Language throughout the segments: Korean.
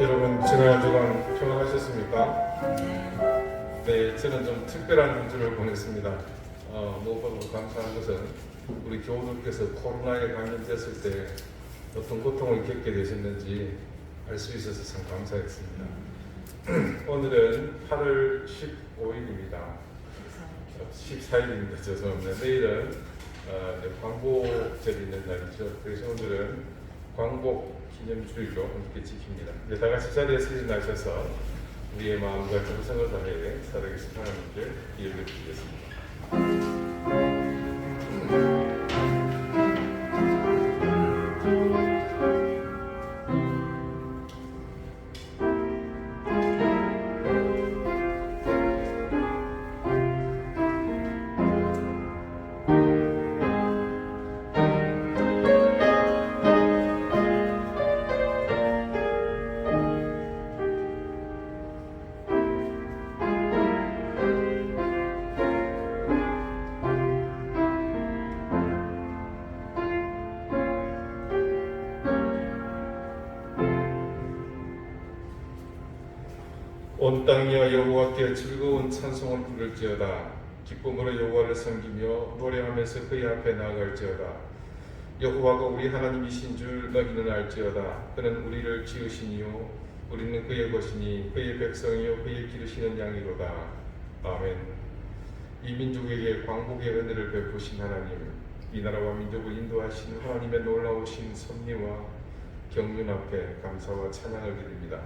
여러분, 지난 한 주간 평안하셨습니까? 네, 저는 좀 특별한 한 주를 보냈습니다. 무엇보다 감사한 것은 우리 교우들께서 코로나에 감염됐을 때 어떤 고통을 겪게 되셨는지 알 수 있어서 참 감사했습니다. 오늘은 8월 15일입니다. 14일입니다. 죄송합니다. 내일은 광복절이 있는 날이죠. 그래서 오늘은 광복 기념주일로 함께 지킵니다. 다 같이 자리에 서신하셔서 우리의 마음과 정성을 다해 살아계신 하나님께 기회를 드리겠습니다. 온 땅이여 여호와께 즐거운 찬송을 부를지어다. 기쁨으로 여호와를 섬기며 노래하면서 그의 앞에 나아갈지어다. 여호와가 우리 하나님이신 줄 너희는 알지어다. 그는 우리를 지으시니요 우리는 그의 것이니 그의 백성이요 그의 기르시는 양이로다. 아멘. 이 민족에게 광복의 은혜를 베푸신 하나님, 이 나라와 민족을 인도하신 하나님의 놀라우신 섭리와 경륜 앞에 감사와 찬양을 드립니다.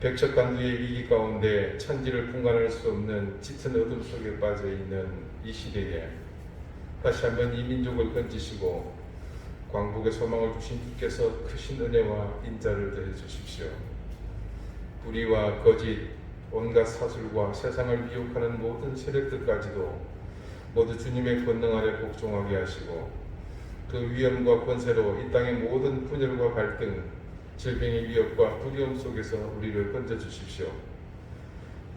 백척간두의 위기 가운데 천지를 분간할 수 없는 짙은 어둠 속에 빠져있는 이 시대에 다시 한번 이 민족을 건지시고 광복의 소망을 주신 주께서 크신 은혜와 인자를 더해 주십시오. 불의와 거짓, 온갖 사술과 세상을 미혹하는 모든 세력들까지도 모두 주님의 권능 아래 복종하게 하시고 그 위엄과 권세로 이 땅의 모든 분열과 갈등, 질병의 위협과 두려움 속에서 우리를 건져주십시오.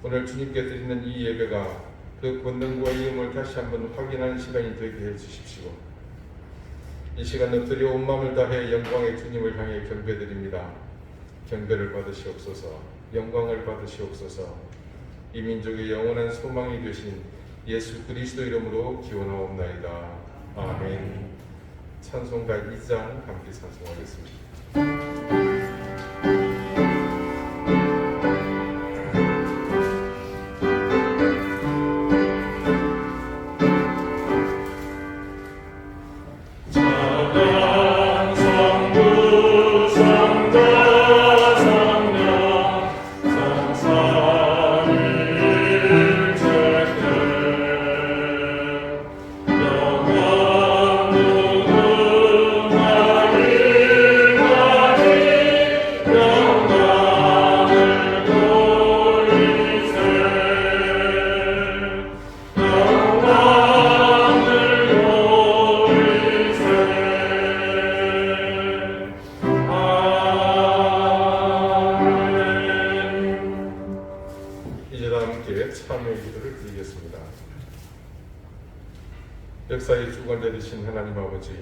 오늘 주님께 드리는 이 예배가 그 권능과 위엄을 다시 한번 확인하는 시간이 되게 해주십시오. 이 시간 엎드려 온 마음을 다해 영광의 주님을 향해 경배드립니다. 경배를 받으시옵소서. 영광을 받으시옵소서. 이 민족의 영원한 소망이 되신 예수 그리스도 이름으로 기원하옵나이다. 아멘. 찬송가 2장 함께 찬송하겠습니다. 역사의 주관자 되신 하나님 아버지,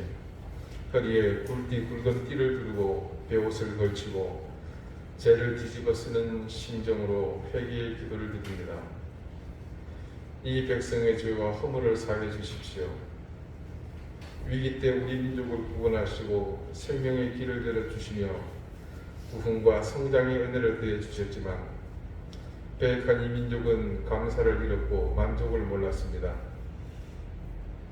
허리에 굵은 띠를 두르고 베옷을 걸치고 죄를 뒤집어 쓰는 심정으로 회개의 기도를 드립니다. 이 백성의 죄와 허물을 사해 주십시오. 위기 때 우리 민족을 구원하시고 생명의 길을 열어주시며 부흥과 성장의 은혜를 더해 주셨지만 배역한 이 민족은 감사를 잃었고 만족을 몰랐습니다.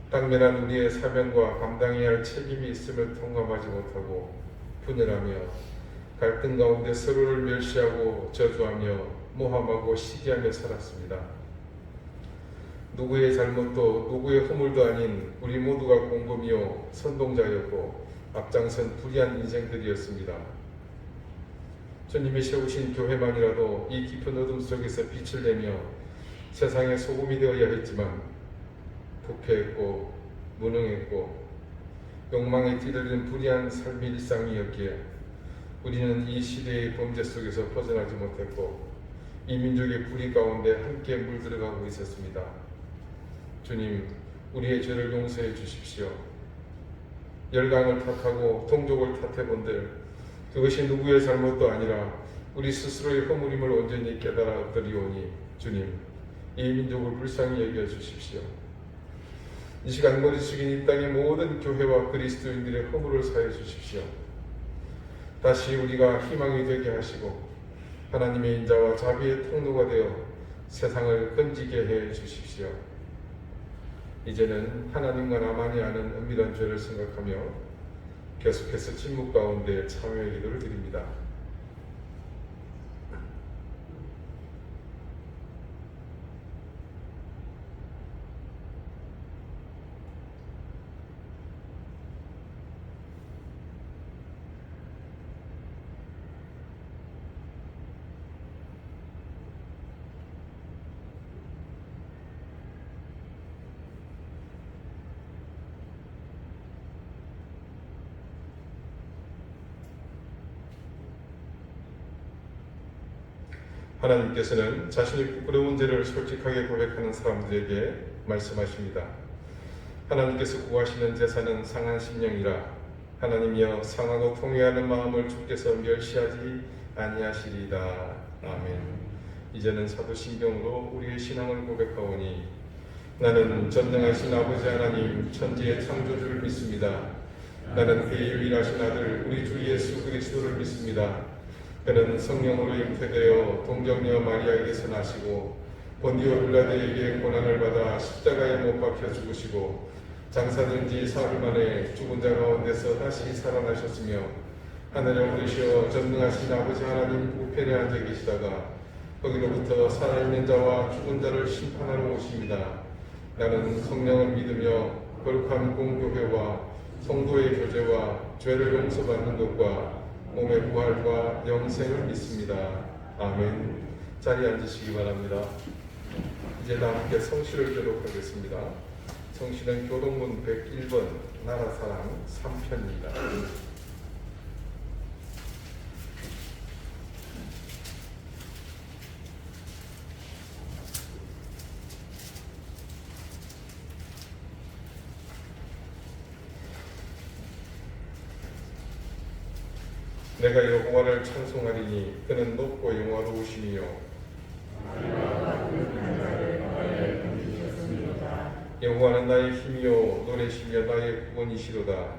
당면한 우리의 사명과 감당해야 할 책임이 있음을 통감하지 못하고 분열하며 갈등 가운데 서로를 멸시하고 저주하며 모함하고 시기하며 살았습니다. 누구의 잘못도 누구의 허물도 아닌 우리 모두가 공범이요 선동자였고 앞장선 불의한 인생들이었습니다. 주님이 세우신 교회만이라도 이 깊은 어둠 속에서 빛을 내며 세상의 소금이 되어야 했지만 부패했고 무능했고 욕망에 뒤들린 불의한 삶의 일상이었기에 우리는 이 시대의 범죄 속에서 벗어나지 못했고 이 민족의 불의 가운데 함께 물들어가고 있었습니다. 주님, 우리의 죄를 용서해 주십시오. 열강을 탓하고 동족을 탓해본들 그 그것이 누구의 잘못도 아니라 우리 스스로의 허물임을 온전히 깨달았더리오니 주님, 이 민족을 불쌍히 여겨주십시오. 이 시간 머리 숙인 이 땅의 모든 교회와 그리스도인들의 허물을 사해 주십시오. 다시 우리가 희망이 되게 하시고 하나님의 인자와 자비의 통로가 되어 세상을 건지게 해 주십시오. 이제는 하나님과 나만이 아는 은밀한 죄를 생각하며 계속해서 침묵 가운데 참여의 기도를 드립니다. 하나님께서는 자신이 부끄러운 죄를 솔직하게 고백하는 사람들에게 말씀하십니다. 하나님께서 구하시는 제사는 상한 심령이라 하나님이여 상하고 통회하는 마음을 주께서 멸시하지 아니하시리이다. 아멘. 이제는 사도신경으로 우리의 신앙을 고백하오니 나는 전능하신 아버지 하나님 천지의 창조주를 믿습니다. 나는 그의 유일하신 아들 우리 주 예수 그리스도를 믿습니다. 그는 성령으로 잉태되어 동정녀 마리아에게서 나시고 본디오 빌라도에게 고난을 받아 십자가에 못 박혀 죽으시고 장사된 지 사흘 만에 죽은 자 가운데서 다시 살아나셨으며 하늘에 오르시어 전능하신 아버지 하나님 우편에 앉아 계시다가 거기로부터 살아있는 자와 죽은 자를 심판하러 오십니다. 나는 성령을 믿으며 거룩한 공교회와 성도의 교제와 죄를 용서받는 것과 몸의 부활과 영생을 믿습니다. 아멘. 자리에 앉으시기 바랍니다. 이제 다 함께 성시를 교독하겠습니다. 성시는 교독문 101번 나라사랑 3편입니다. 내가 여호와를 찬송하리니 그는 높고 영화로우시며 여호와는 나의 힘이요 노래시며 나의 구원이시로다.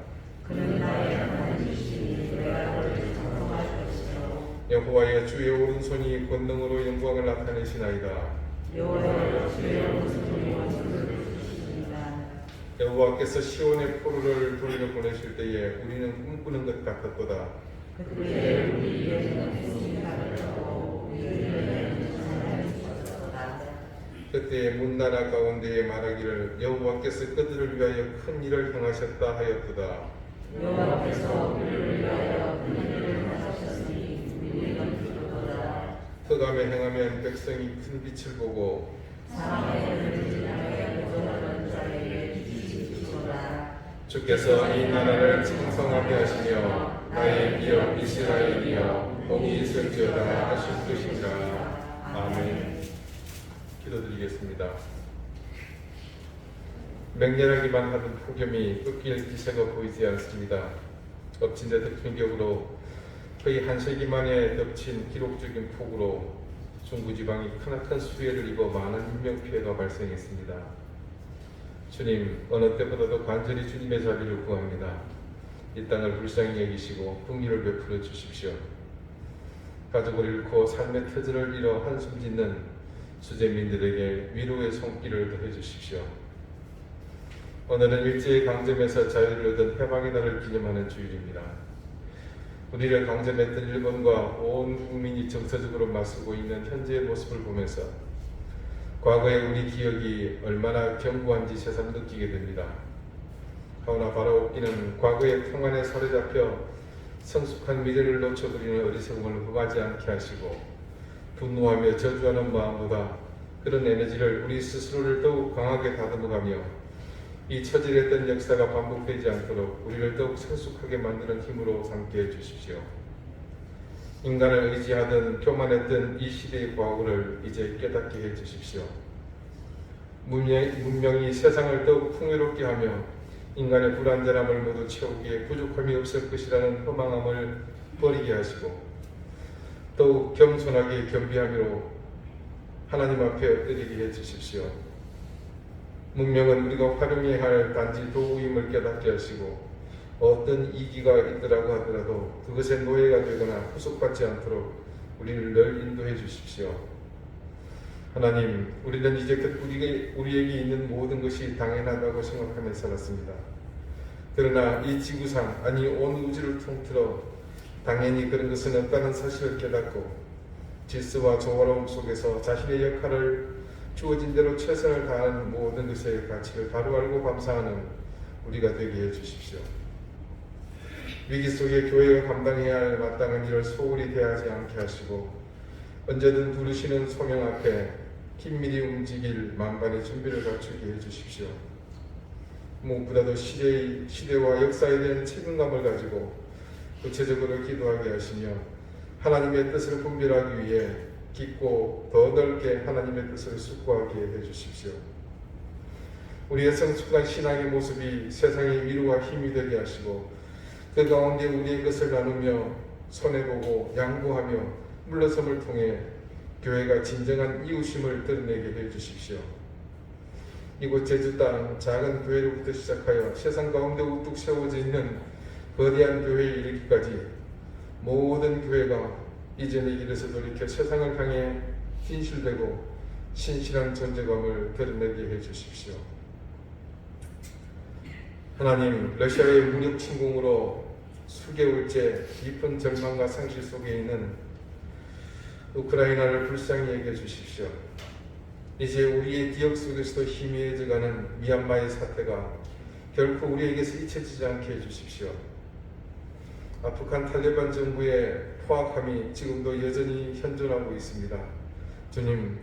그는 나의 하나님이시니 내가 그를 찬송하시옵시며 여호와의 주의 오른손이 권능으로 영광을 나타내시나이다. 여호와의 주의 오른손이 원수를 부수시니라. 여호와께서 시온의 포로를 돌려보내실 때에 우리는 꿈꾸는 것 같았도다. 그때 우리에게는 행복이 가득하고 우리에게는 하나님이 주셨도다. 그때 문나라 가운데에 말하기를 여호와께서 그들을 위하여 큰 일을 행하셨다 하였도다. 여호와께서 우리를 위하여 큰 일을 하셨으니 우리는 기도도다. 흑암에 행하면 백성이 큰 빛을 보고 사망의 눈을 지나며 보존하는 자에게 빛이 비치도다. 주께서 이 나라를 창성하게 하시며 나의 기업 이스라엘이여 복이 있을지어다 하실 것이니라. 아멘. 기도드리겠습니다. 맹렬하기만 하던 폭염이 꺾일 기세가 보이지 않습니다. 엎친 데 덮친 격으로 거의 한 세기 만에 덮친 기록적인 폭우로 중부지방이 크나큰 수해를 입어 많은 인명피해가 발생했습니다. 주님, 어느 때보다도 간절히 주님의 자비를 구합니다. 이 땅을 불쌍히 여기시고 긍휼을 베풀어 주십시오. 가족을 잃고 삶의 터전을 잃어 한숨 짓는 수재민들에게 위로의 손길을 더해 주십시오. 오늘은 일제의 강점에서 자유를 얻은 해방의 날을 기념하는 주일입니다. 우리를 강점했던 일본과 온 국민이 정서적으로 맞서고 있는 현재의 모습을 보면서 과거의 우리 기억이 얼마나 견고한지 새삼 느끼게 됩니다. 그러나 바라옵기는 과거의 평안에 사로잡혀 성숙한 미래를 놓쳐버리는 어리석음을 범하지 않게 하시고 분노하며 저주하는 마음보다 그런 에너지를 우리 스스로를 더욱 강하게 다듬어가며 이 처질했던 역사가 반복되지 않도록 우리를 더욱 성숙하게 만드는 힘으로 삼게 해주십시오. 인간을 의지하던 교만했던 이 시대의 과거를 이제 깨닫게 해주십시오. 문명이 세상을 더욱 풍요롭게 하며 인간의 불완전함을 모두 채우기에 부족함이 없을 것이라는 허망함을 버리게 하시고 더욱 겸손하게 겸비함으로 하나님 앞에 엎드리게 해주십시오. 문명은 우리가 활용해야 할 단지 도구임을 깨닫게 하시고 어떤 이기가 있더라고 하더라도 그것의 노예가 되거나 후속받지 않도록 우리를 늘 인도해 주십시오. 하나님, 우리는 이제껏 우리에게 있는 모든 것이 당연하다고 생각하며 살았습니다. 그러나 이 지구상, 아니 온 우주를 통틀어 당연히 그런 것은 없다는 사실을 깨닫고 질서와 조화로움 속에서 자신의 역할을 주어진 대로 최선을 다하는 모든 것의 가치를 바로 알고 감사하는 우리가 되게 해주십시오. 위기 속에 교회가 감당해야 할 마땅한 일을 소홀히 대하지 않게 하시고 언제든 부르시는 소명 앞에 긴밀히 움직일 만반의 준비를 갖추게 해주십시오. 무엇보다도 시대와 역사에 대한 책임감을 가지고 구체적으로 기도하게 하시며 하나님의 뜻을 분별하기 위해 깊고 더 넓게 하나님의 뜻을 숙고하게 해주십시오. 우리의 성숙한 신앙의 모습이 세상의 위로와 힘이 되게 하시고 그 가운데 우리의 것을 나누며 손해보고 양보하며 물러섬을 통해 교회가 진정한 이웃임을 드러내게 해주십시오. 이곳 제주 땅 작은 교회로부터 시작하여 세상 가운데 우뚝 세워져 있는 거대한 교회에 이르기까지 모든 교회가 이전의 길에서 돌이켜 세상을 향해 진실되고 신실한 존재감을 드러내게 해주십시오. 하나님, 러시아의 무력 침공으로 수개월째 깊은 절망과 상실 속에 있는 우크라이나를 불쌍히 여겨 주십시오. 이제 우리의 기억 속에서도 희미해져가는 미얀마의 사태가 결코 우리에게서 잊혀지지 않게 해주십시오. 아프간 탈레반 정부의 포악함이 지금도 여전히 현존하고 있습니다. 주님,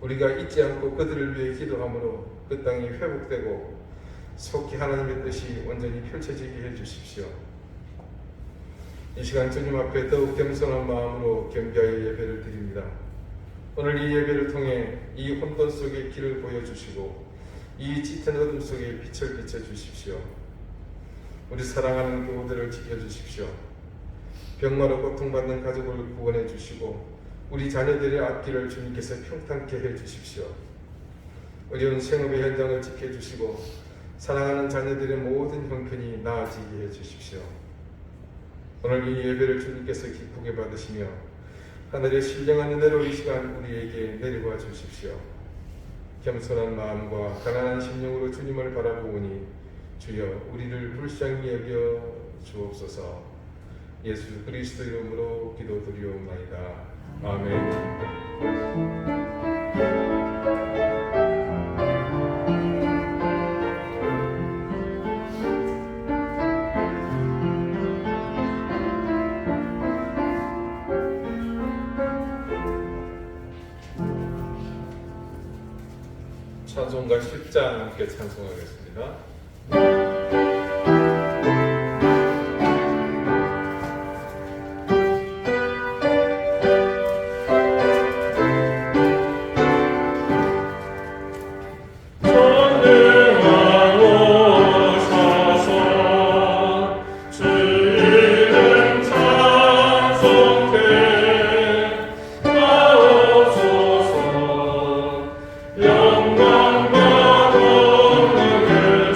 우리가 잊지 않고 그들을 위해 기도함으로 그 땅이 회복되고 속히 하나님의 뜻이 완전히 펼쳐지게 해주십시오. 이 시간 주님 앞에 더욱 겸손한 마음으로 겸비하여 예배를 드립니다. 오늘 이 예배를 통해 이 혼돈 속의 길을 보여주시고 이 짙은 어둠 속에 빛을 비춰주십시오. 우리 사랑하는 교우들을 지켜주십시오. 병마로 고통받는 가족을 구원해 주시고 우리 자녀들의 앞길을 주님께서 평탄케 해주십시오. 어려운 생업의 현장을 지켜주시고 사랑하는 자녀들의 모든 형편이 나아지게 해주십시오. 오늘 이 예배를 주님께서 기쁘게 받으시며 하늘의 신령한 은혜로 이 시간 우리에게 내려와 주십시오. 겸손한 마음과 가난한 심령으로 주님을 바라보오니 주여 우리를 불쌍히 여겨 주옵소서. 예수 그리스도 이름으로 기도드리옵나이다. 아멘. 찬송가 10장 함께 찬송하겠습니다. 영광과 권능을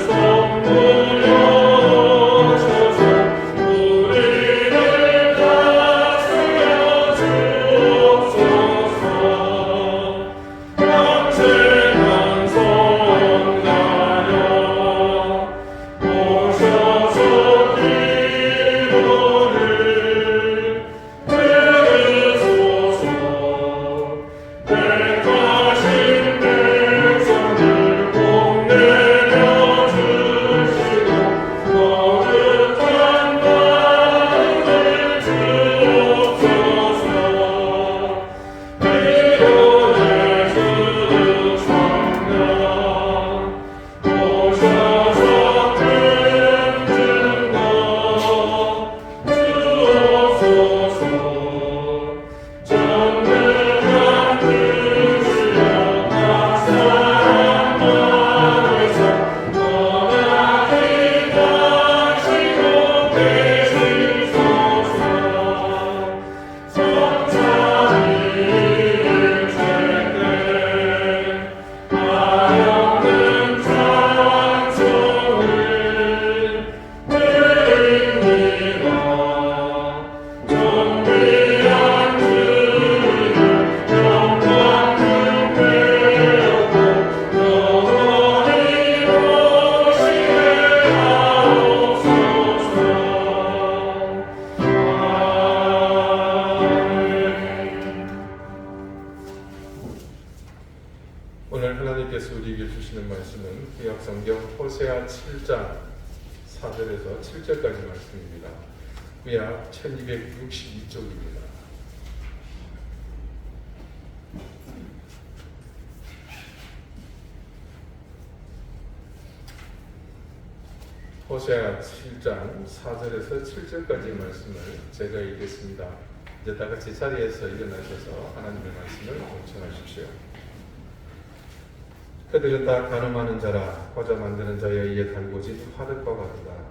주시는 말씀은 구약성경 호세아 7장 4절에서 7절까지 말씀입니다. 구약 1262쪽입니다. 호세아 7장 4절에서 7절까지 말씀을 제가 읽겠습니다. 이제 다 같이 자리에서 일어나셔서 하나님의 말씀을 경청하십시오. 그들은 다 가늠하는 자라 과자 만드는 자에 의해 달궈진 화덕과 같다.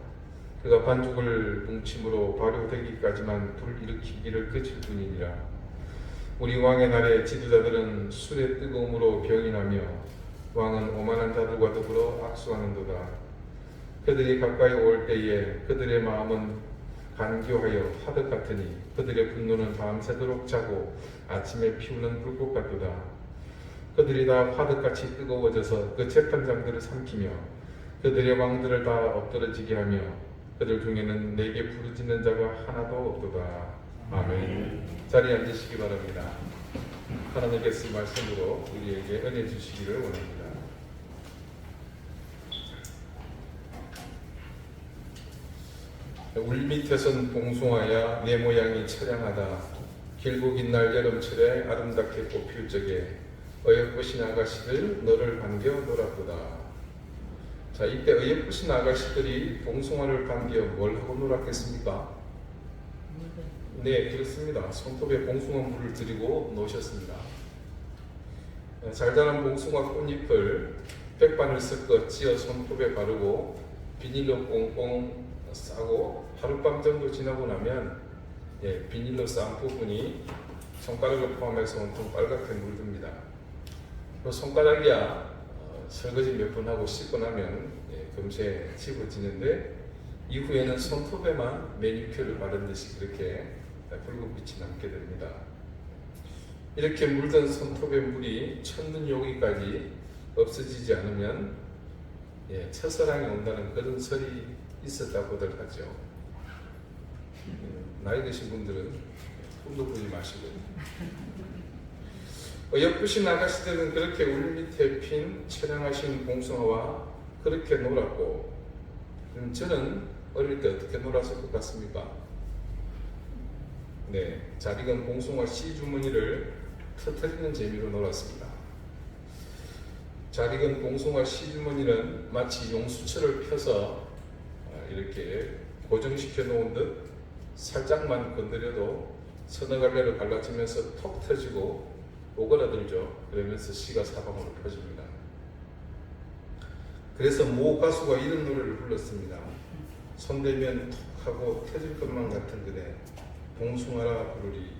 그가 반죽을 뭉침으로 발효되기까지만 불일으키기를 그칠 뿐이니라. 우리 왕의 날에 지도자들은 술의 뜨거움으로 병이 나며 왕은 오만한 자들과 더불어 악수하는도다. 그들이 가까이 올 때에 그들의 마음은 간교하여 화덕 같으니 그들의 분노는 밤새도록 자고 아침에 피우는 불꽃 같도다. 그들이 다 화덕같이 뜨거워져서 그 재판장들을 삼키며 그들의 왕들을 다 엎드러지게 하며 그들 중에는 내게 부르짖는 자가 하나도 없도다. 아멘. 자리에 앉으시기 바랍니다. 하나님께서 말씀으로 우리에게 은혜 주시기를 원합니다. 울밑에선 봉숭아야 내 모양이 처량하다. 길고 긴 날 여름철에 아름답게 꽃피울 적에 어여쁘신 아가씨들 너를 반겨 놀았도다. 자, 이때 어여쁘신 아가씨들이 봉숭아를 반겨 뭘 하고 놀았겠습니까? 네, 그렇습니다. 손톱에 봉숭아 물을 들이고 놓으셨습니다. 잘 자란 봉숭아 꽃잎을 백반을 섞어 찧어 손톱에 바르고 비닐로 꽁꽁 싸고 하룻밤 정도 지나고 나면 비닐로 싼 부분이 손가락을 포함해서 온통 빨갛게 물듭니다. 그 손가락이야 설거지 몇 번 하고 씻고 나면 금세 지워지는데 이후에는 손톱에만 매니큐어를 바른 듯이 그렇게 붉은빛이 남게 됩니다. 이렇게 물든 손톱의 물이 첫눈 여기까지 없어지지 않으면 첫사랑이 온다는 그런 설이 있었다고들 하죠. 나이 드신 분들은 꿈도 꾸지 마시고. 어여쁘신 아가씨들은 그렇게 울밑에 핀 처량하신 봉숭아와 그렇게 놀았고, 저는 어릴 때 어떻게 놀았을 것 같습니까? 네, 잘 익은 봉숭아 씨 주머니를 터뜨리는 재미로 놀았습니다. 잘 익은 봉숭아 씨 주머니는 마치 용수철을 펴서 이렇게 고정시켜 놓은 듯 살짝만 건드려도 서너 갈래로 갈라지면서 톡 터지고 오그라들죠. 그러면서 씨가 사방으로 퍼집니다. 그래서 모 가수가 이런 노래를 불렀습니다. 손대면 톡 하고 터질 것만 같은 그대 봉숭아라 부르리.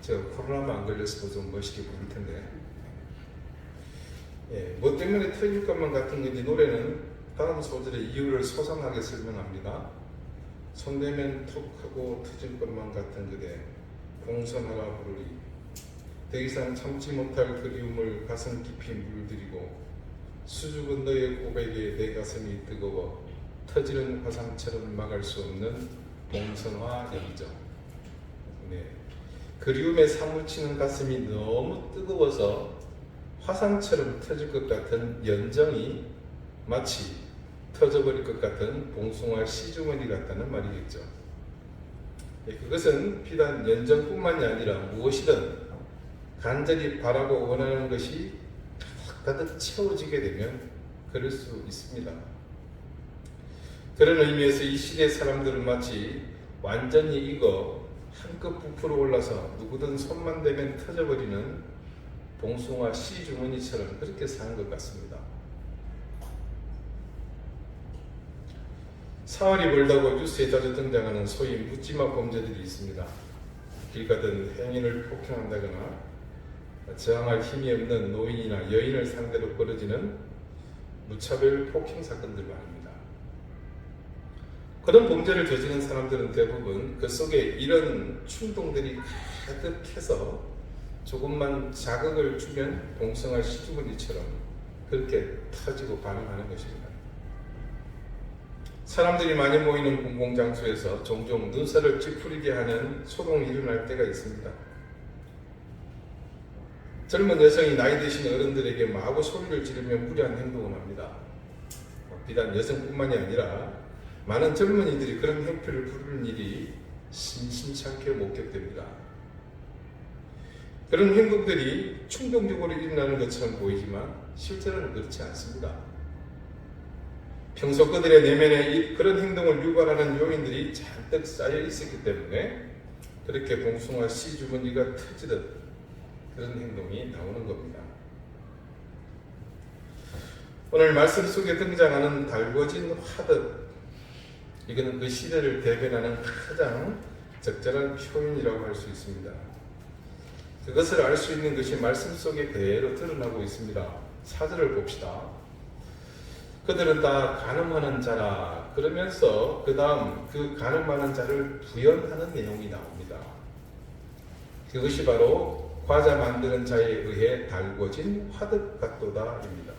제가 코로나만 안 걸렸어도 좀 멋있게 부를 텐데 뭐 때문에 터질 것만 같은 건지 노래는 다음 소절의 이유를 소상하게 설명합니다. 손대면 톡 하고 터질 것만 같은 그대 봉선하라 부르리. 더 이상 참지 못할 그리움을 가슴 깊이 물들이고 수줍은 너의 고백에 내 가슴이 뜨거워 터지는 화상처럼 막을 수 없는 봉선화 연정. 그리움에 사무치는 가슴이 너무 뜨거워서 화상처럼 터질 것 같은 연정이 마치 터져버릴 것 같은 봉숭아 씨주머니 같다는 말이겠죠. 그것은 비단 연정뿐만이 아니라 무엇이든 간절히 바라고 원하는 것이 가득 채워지게 되면 그럴 수 있습니다. 그런 의미에서 이 시대 사람들은 마치 완전히 익어 한껏 부풀어 올라서 누구든 손만 대면 터져버리는 봉숭아 씨 주머니처럼 그렇게 사는 것 같습니다. 사활이 멀다고 뉴스에 자주 등장하는 소위 묻지마 범죄들이 있습니다. 길 가든 행인을 폭행한다거나 저항할 힘이 없는 노인이나 여인을 상대로 벌어지는 무차별 폭행 사건들 말입니다. 그런 범죄를 저지른 사람들은 대부분 그 속에 이런 충동들이 가득해서 조금만 자극을 주면 봉숭아 씨주머니처럼 그렇게 터지고 반응하는 것입니다. 사람들이 많이 모이는 공공장소에서 종종 눈살을 찌푸리게 하는 소동이 일어날 때가 있습니다. 젊은 여성이 나이 드신 어른들에게 마구 소리를 지르며 무리한 행동을 합니다. 비단 여성뿐만이 아니라 많은 젊은이들이 그런 행패를 부르는 일이 심심찮게 목격됩니다. 그런 행동들이 충동적으로 일어나는 것처럼 보이지만 실제로는 그렇지 않습니다. 평소 그들의 내면에 그런 행동을 유발하는 요인들이 잔뜩 쌓여 있었기 때문에 그렇게 봉숭아 씨 주머니가 터지듯 그런 행동이 나오는 겁니다. 오늘 말씀 속에 등장하는 달궈진 화덕, 이거는 그 시대를 대변하는 가장 적절한 표현이라고 할 수 있습니다. 그것을 알 수 있는 것이 말씀 속에 그대로 드러나고 있습니다. 4절을 봅시다. 그들은 다 간음하는 자라 그러면서 그 다음 그 간음하는 자를 부연하는 내용이 나옵니다. 그것이 바로 과자 만드는 자에 의해 달궈진 화덕 같도다입니다.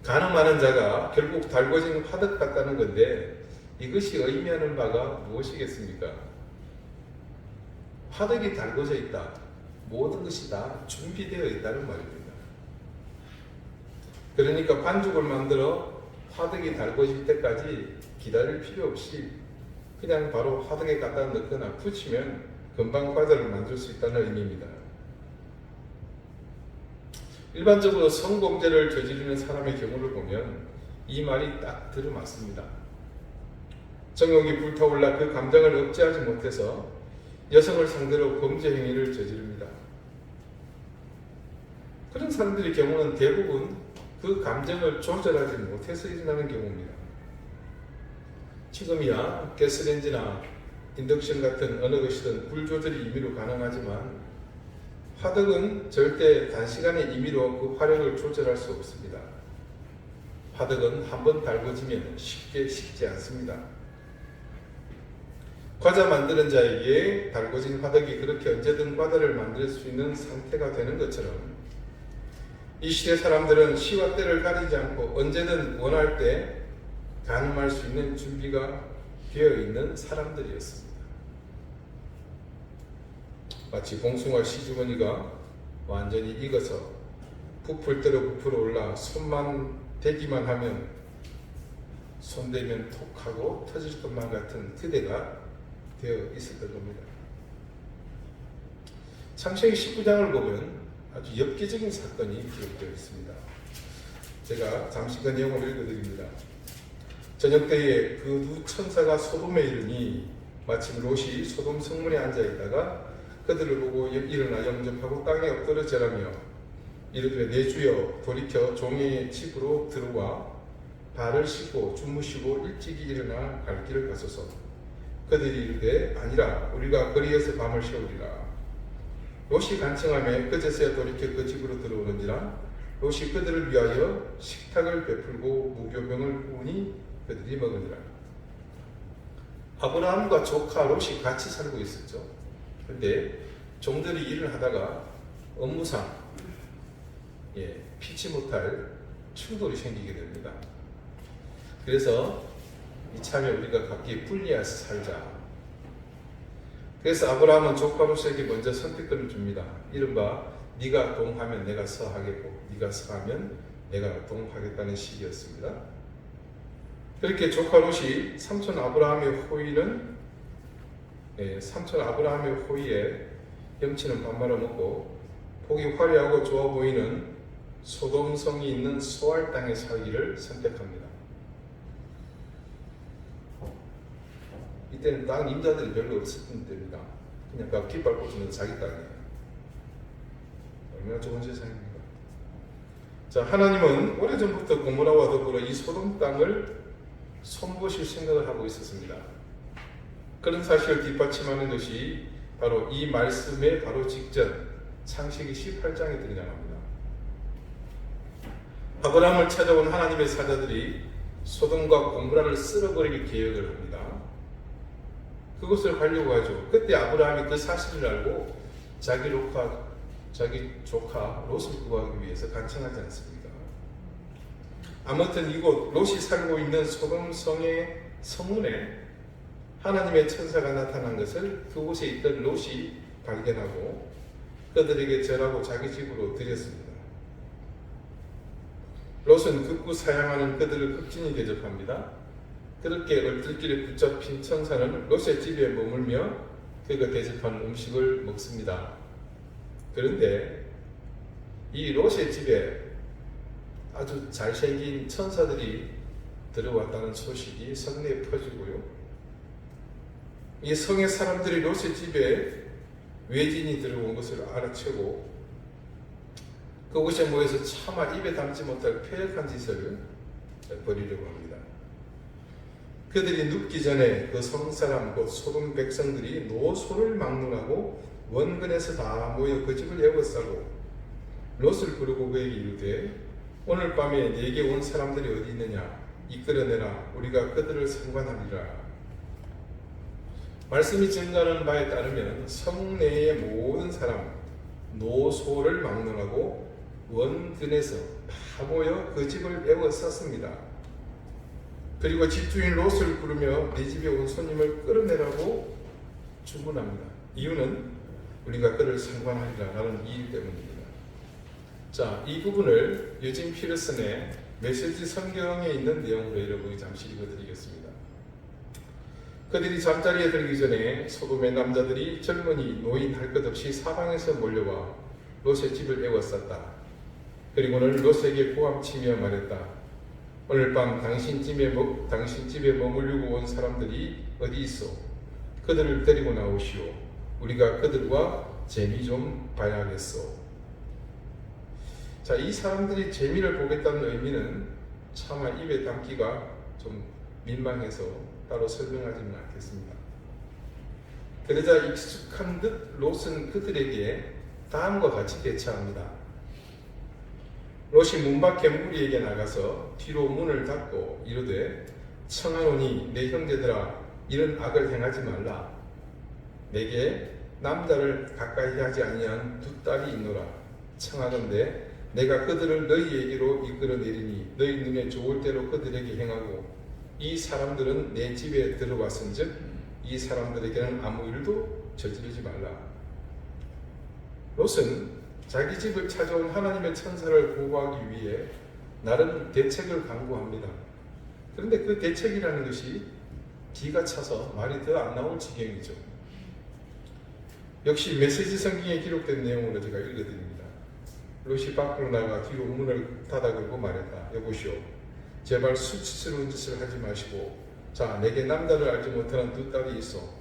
간음하는 자가 결국 달궈진 화덕 같다는 건데 이것이 의미하는 바가 무엇이겠습니까? 화덕이 달궈져 있다. 모든 것이 다 준비되어 있다는 말입니다. 그러니까 반죽을 만들어 화덕이 달궈질 때까지 기다릴 필요 없이 그냥 바로 화덕에 갖다 넣거나 붙이면 금방 과자를 만들 수 있다는 의미입니다. 일반적으로 성범죄를 저지르는 사람의 경우를 보면 이 말이 딱 들어맞습니다. 정욕이 불타올라 그 감정을 억제하지 못해서 여성을 상대로 범죄 행위를 저지릅니다. 그런 사람들의 경우는 대부분 그 감정을 조절하지 못해서 일어나는 경우입니다. 지금이야 가스레인지나 인덕션 같은 어느 것이든 불 조절이 임의로 가능하지만 화덕은 절대 단시간의 임의로 그 화력을 조절할 수 없습니다. 화덕은 한번 달궈지면 쉽게 식지 않습니다. 과자 만드는 자에게 달궈진 화덕이 그렇게 언제든 과자를 만들 수 있는 상태가 되는 것처럼 이 시대 사람들은 시와 때를 가리지 않고 언제든 원할 때 가늠할 수 있는 준비가 되어 있는 사람들이었습니다. 마치 봉숭아 씨주머니가 완전히 익어서 부풀대로 부풀어 올라 손만 대기만 하면 손대면 톡하고 터질 것만 같은 그대가 되어 있었던 겁니다. 창세기 19장을 보면 아주 엽기적인 사건이 기록되어 있습니다. 제가 잠시 그 내용을 읽어드립니다. 저녁 때에 그 두 천사가 소돔에 이르니 마침 롯이 소돔 성문에 앉아있다가 그들을 보고 일어나 영접하고 땅에 엎드려 절하며 이르되 내 주여 돌이켜 종의 집으로 들어와 발을 씻고 주무시고 일찍이 일어나 갈 길을 가소서. 그들이 이르되 아니라 우리가 거리에서 밤을 새우리라. 롯이 간청하며 그제서야 돌이켜 그 집으로 들어오는지라 롯이 그들을 위하여 식탁을 베풀고 무교병을 부으니 그들이 먹으니라. 아브라함과 조카 롯이 같이 살고 있었죠. 그런데 종들이 일을 하다가 업무상 피치 못할 충돌이 생기게 됩니다. 그래서 이참에 우리가 각기 분리해서 살자. 그래서 아브라함은 조카 롯에게 먼저 선택권을 줍니다. 이른바 네가 동하면 내가 서하겠고 네가 서하면 내가 동하겠다는 식이었습니다. 그렇게 조카 롯이 삼촌 아브라함의 호의에 염치는 밥 말아먹고 보기 화려하고 좋아 보이는 소돔성이 있는 소알 땅에 살기를 선택합니다. 이때는 땅 임자들이 별로 없었던 때입니다. 그냥 그 깃발 꽂으면 자기 땅이에요. 얼마나 좋은 세상입니까? 자, 하나님은 오래전부터 고모라와 더불어 이 소돔 땅을 손보실 생각을 하고 있었습니다. 그런 사실을 뒷받침하는 것이 바로 이 말씀의 바로 직전 창세기 18장에 등장합니다. 아브라함을 찾아온 하나님의 사자들이 소돔과 고모라를 쓸어버리기 계획을 합니다. 그것을 하려고 하죠. 그때 아브라함이 그 사실을 알고 자기 조카 롯을 구하기 위해서 간청하지 않습니까? 아무튼 이곳 롯이 살고 있는 소돔성의 성문에 하나님의 천사가 나타난 것을 그곳에 있던 롯이 발견하고 그들에게 절하고 자기 집으로 들였습니다. 롯은 극구 사양하는 그들을 극진히 대접합니다. 그렇게 얼떨결에 붙잡힌 천사는 롯의 집에 머물며 그가 대접한 음식을 먹습니다. 그런데 이 롯의 집에 아주 잘생긴 천사들이 들어왔다는 소식이 성내에 퍼지고요. 이 성의 사람들이 롯의 집에 외진이 들어온 것을 알아채고 그곳에 모여서 차마 입에 담지 못할 폐역한 짓을 벌이려고 합니다. 그들이 눕기 전에 그 성사람 곧 소돔 백성들이 노소를 막론하고 원근에서 다 모여 그 집을 에워싸고 롯을 부르고 그에게 이르되 오늘 밤에 네게 온 사람들이 어디 있느냐 이끌어내라 우리가 그들을 상관하리라. 말씀이 증가하는 바에 따르면 성내의 모든 사람 노소를 막론하고 원근에서 다 모여 그 집을 에워쌌습니다. 그리고 집주인 롯을 부르며 네 집에 온 손님을 끌어내라고 주문합니다. 이유는 우리가 그를 상관하리라 라는 이유 때문입니다. 자, 이 부분을 유진 피르슨의 메시지 성경에 있는 내용으로 여러분이 잠시 읽어드리겠습니다. 그들이 잠자리에 들기 전에 소돔의 남자들이 젊은이 노인 할 것 없이 사방에서 몰려와 롯의 집을 에워쌌다. 그리고는 롯에게 고함치며 말했다. 오늘 밤 당신 집에 머물려고 온 사람들이 어디 있어? 그들을 데리고 나오시오. 우리가 그들과 재미 좀 봐야겠어. 자, 이 사람들이 재미를 보겠다는 의미는 차마 입에 담기가 좀 민망해서 따로 설명하지는 않겠습니다. 그러자 익숙한 듯 롯은 그들에게 다음과 같이 대처합니다. 롯이 문 밖에 무리에게 나가서 뒤로 문을 닫고 이르되 청하노니 내 형제들아 이런 악을 행하지 말라. 내게 남자를 가까이 하지 아니한 두 딸이 있노라. 청하건대 내가 그들을 너희에게로 이끌어내리니 너희 눈에 좋을 대로 그들에게 행하고 이 사람들은 내 집에 들어왔은즉 이 사람들에게는 아무 일도 저지르지 말라. 롯은 자기 집을 찾아온 하나님의 천사를 보호하기 위해 나름 대책을 강구합니다. 그런데 그 대책이라는 것이 기가 차서 말이 더 안 나올 지경이죠. 역시 메시지 성경에 기록된 내용으로 제가 읽어드립니다. 롯이 밖으로 나가 뒤로 문을 닫아 걸고 말했다. 여보시오, 제발 수치스러운 짓을 하지 마시고 자, 내게 남자를 알지 못하는 두 딸이 있어.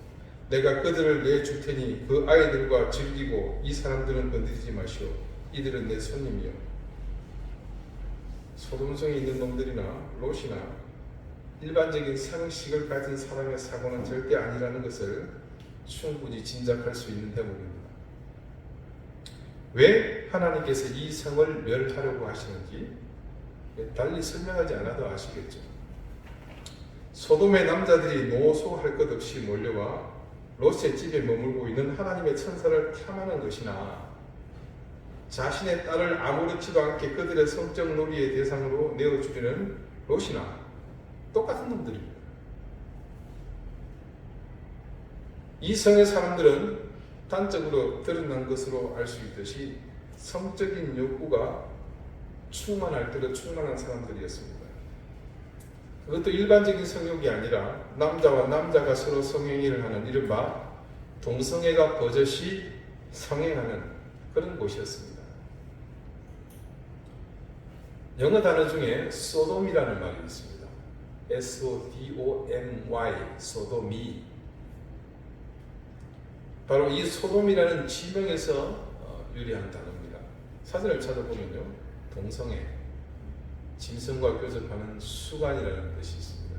내가 그들을 내줄 테니 그 아이들과 즐기고 이 사람들은 건드리지 마시오. 이들은 내 손님이요. 소돔성에 있는 놈들이나 롯이나 일반적인 상식을 가진 사람의 사고는 절대 아니라는 것을 충분히 짐작할 수 있는 대목입니다. 왜 하나님께서 이 성을 멸하려고 하시는지 달리 설명하지 않아도 아시겠죠. 소돔의 남자들이 노소할 것 없이 몰려와 롯의 집에 머물고 있는 하나님의 천사를 탐하는 것이나 자신의 딸을 아무렇지도 않게 그들의 성적 놀이의 대상으로 내어주려는 롯이나 똑같은 놈들입니다. 이 성의 사람들은 단적으로 드러난 것으로 알 수 있듯이 성적인 욕구가 충만할 대로 충만한 사람들이었습니다. 그것도 일반적인 성욕이 아니라 남자와 남자가 서로 성행위를 하는 이른바 동성애가 버젓이 성행하는 그런 곳이었습니다. 영어 단어 중에 소돔이라는 말이 있습니다. S-O-D-O-M-Y, 소돔이. 바로 이 소돔이라는 지명에서 유래한 단어입니다. 사전을 찾아보면요, 동성애, 짐승과 교접하는 수간이라는 뜻이 있습니다.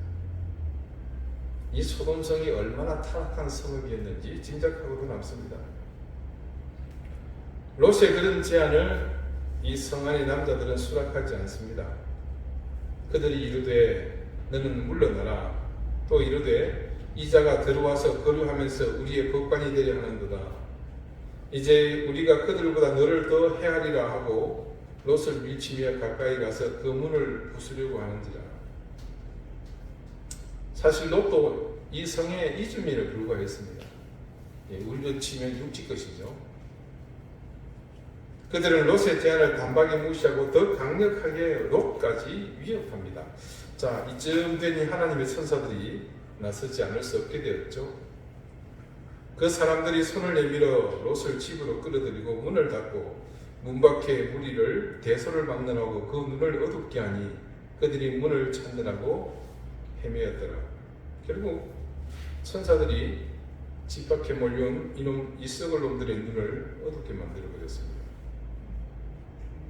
이 소돔성이 얼마나 타락한 성읍이었는지 짐작하고도 남습니다. 롯의 그런 제안을 이 성 안의 남자들은 수락하지 않습니다. 그들이 이르되 너는 물러나라. 또 이르되 이자가 들어와서 거류하면서 우리의 법관이 되려 하는도다. 이제 우리가 그들보다 너를 더 헤아리라 하고 롯을 밀치며 가까이 가서 그 문을 부수려고 하는지라. 사실 롯도 이 성의 이주민에 불과했습니다. 우리로 치면 육지 것이죠. 그들은 롯의 제안을 단박에 무시하고 더 강력하게 롯까지 위협합니다. 자, 이쯤 되니 하나님의 천사들이 나서지 않을 수 없게 되었죠. 그 사람들이 손을 내밀어 롯을 집으로 끌어들이고 문을 닫고 문 밖에 무리를 대소를 막론하고 그 눈을 어둡게 하니 그들이 문을 찾느라고 헤매었더라. 결국 천사들이 집 밖에 몰려온 이 썩을 놈들의 눈을 어둡게 만들어 버렸습니다.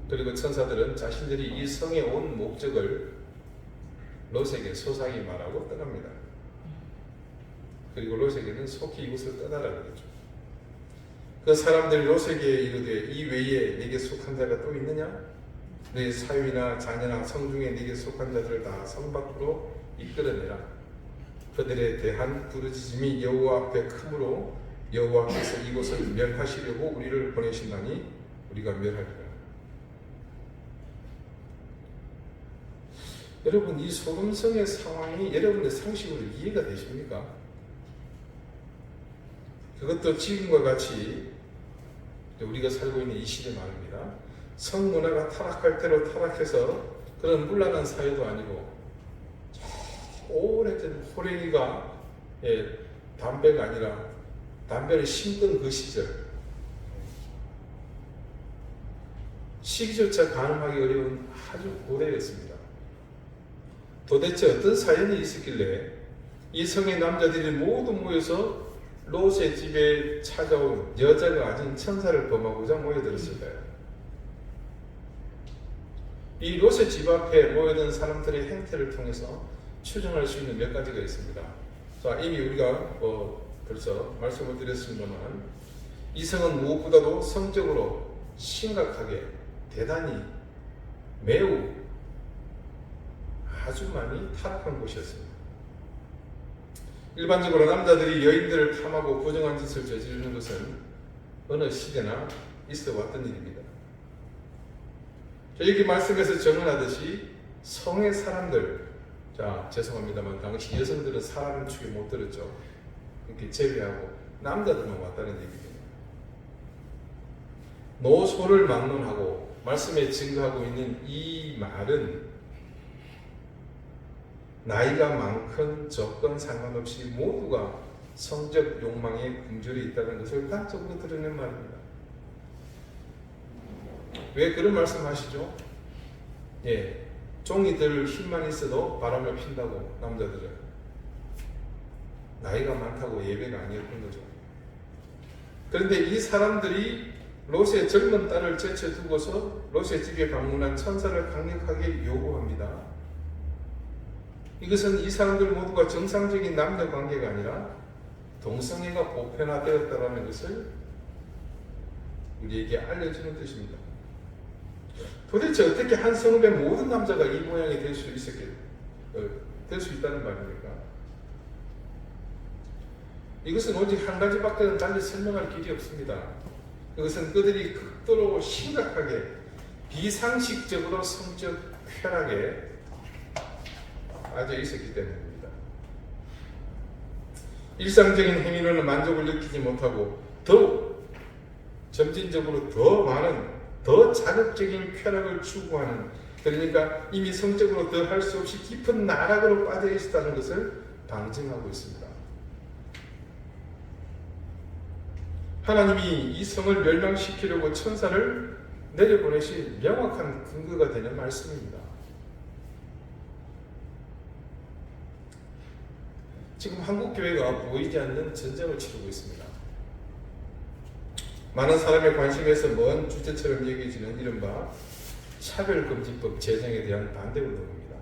그리고 천사들은 자신들이 이 성에 온 목적을 롯에게 소상히 말하고 떠납니다. 그리고 롯에게는 속히 이곳을 떠나라 그랬죠. 그 사람들이 롯에게 이르되 이 외에 네게 속한 자가 또 있느냐? 너의 사위나 자녀나 성중에 네게 속한 자들을 다 성 밖으로 이끌어내라. 그들에 대한 부르짖음이 여호와 앞에 크므로 여호와께서 이곳을 멸하시려고 우리를 보내신다니 우리가 멸하리라. 여러분, 이 소돔성의 상황이 여러분의 상식으로 이해가 되십니까? 그것도 지금과 같이 우리가 살고 있는 이 시대 말입니다. 성문화가 타락할 대로 타락해서 그런 문란한 사회도 아니고 오래전 호랭이가 담배가 아니라 담배를 심던 그 시절, 시기조차 가늠하기 어려운 아주 고대였습니다. 도대체 어떤 사연이 있었길래 이 성의 남자들이 모두 모여서 롯의 집에 찾아온 여자가 가진 천사를 범하고자 모여들었을까요? 이 롯의 집 앞에 모여든 사람들의 행태를 통해서 추정할 수 있는 몇 가지가 있습니다. 자, 이미 우리가 벌써 말씀을 드렸습니다만 이 성은 무엇보다도 성적으로 심각하게 대단히 매우 아주 많이 타락한 곳이었습니다. 일반적으로 남자들이 여인들을 탐하고 부정한 짓을 저지르는 것은 어느 시대나 있어 왔던 일입니다. 여기 말씀에서 정언하듯이 성의 사람들, 자, 죄송합니다만 당시 여성들은 사람 축에 못 들었죠. 이렇게 제외하고 남자들만 왔다는 얘기입니다. 노소를 막론하고 말씀에 증거하고 있는 이 말은 나이가 많건 적건 상관없이 모두가 성적 욕망에 굶주려 있다는 것을 단적으로 드러낸 말입니다. 왜 그런 말씀 하시죠? 종이들 힘만 있어도 바람을 핀다고 남자들은. 나이가 많다고 예배가 아니었던 거죠. 그런데 이 사람들이 롯의 젊은 딸을 제쳐두고서 롯의 집에 방문한 천사를 강력하게 요구합니다. 이것은 이 사람들 모두가 정상적인 남녀 관계가 아니라 동성애가 보편화되었다는 것을 우리에게 알려주는 뜻입니다. 도대체 어떻게 한 성읍의 모든 남자가 이 모양이 될 수 있다는 말입니까? 이것은 오직 한 가지밖에 달리 설명할 길이 없습니다. 그것은 그들이 극도로 심각하게 비상식적으로 성적 쾌락에 빠져 있었기 때문입니다. 일상적인 행위로는 만족을 느끼지 못하고 더욱 점진적으로 더 많은 더 자극적인 쾌락을 추구하는, 그러니까 이미 성적으로 더 할 수 없이 깊은 나락으로 빠져 있었다는 것을 방증하고 있습니다. 하나님이 이 성을 멸망시키려고 천사를 내려보내신 명확한 근거가 되는 말씀입니다. 지금 한국교회가 보이지 않는 전쟁을 치르고 있습니다. 많은 사람의 관심에서 먼 주제처럼 여겨지는 이른바 차별금지법 제정에 대한 반대운동입니다.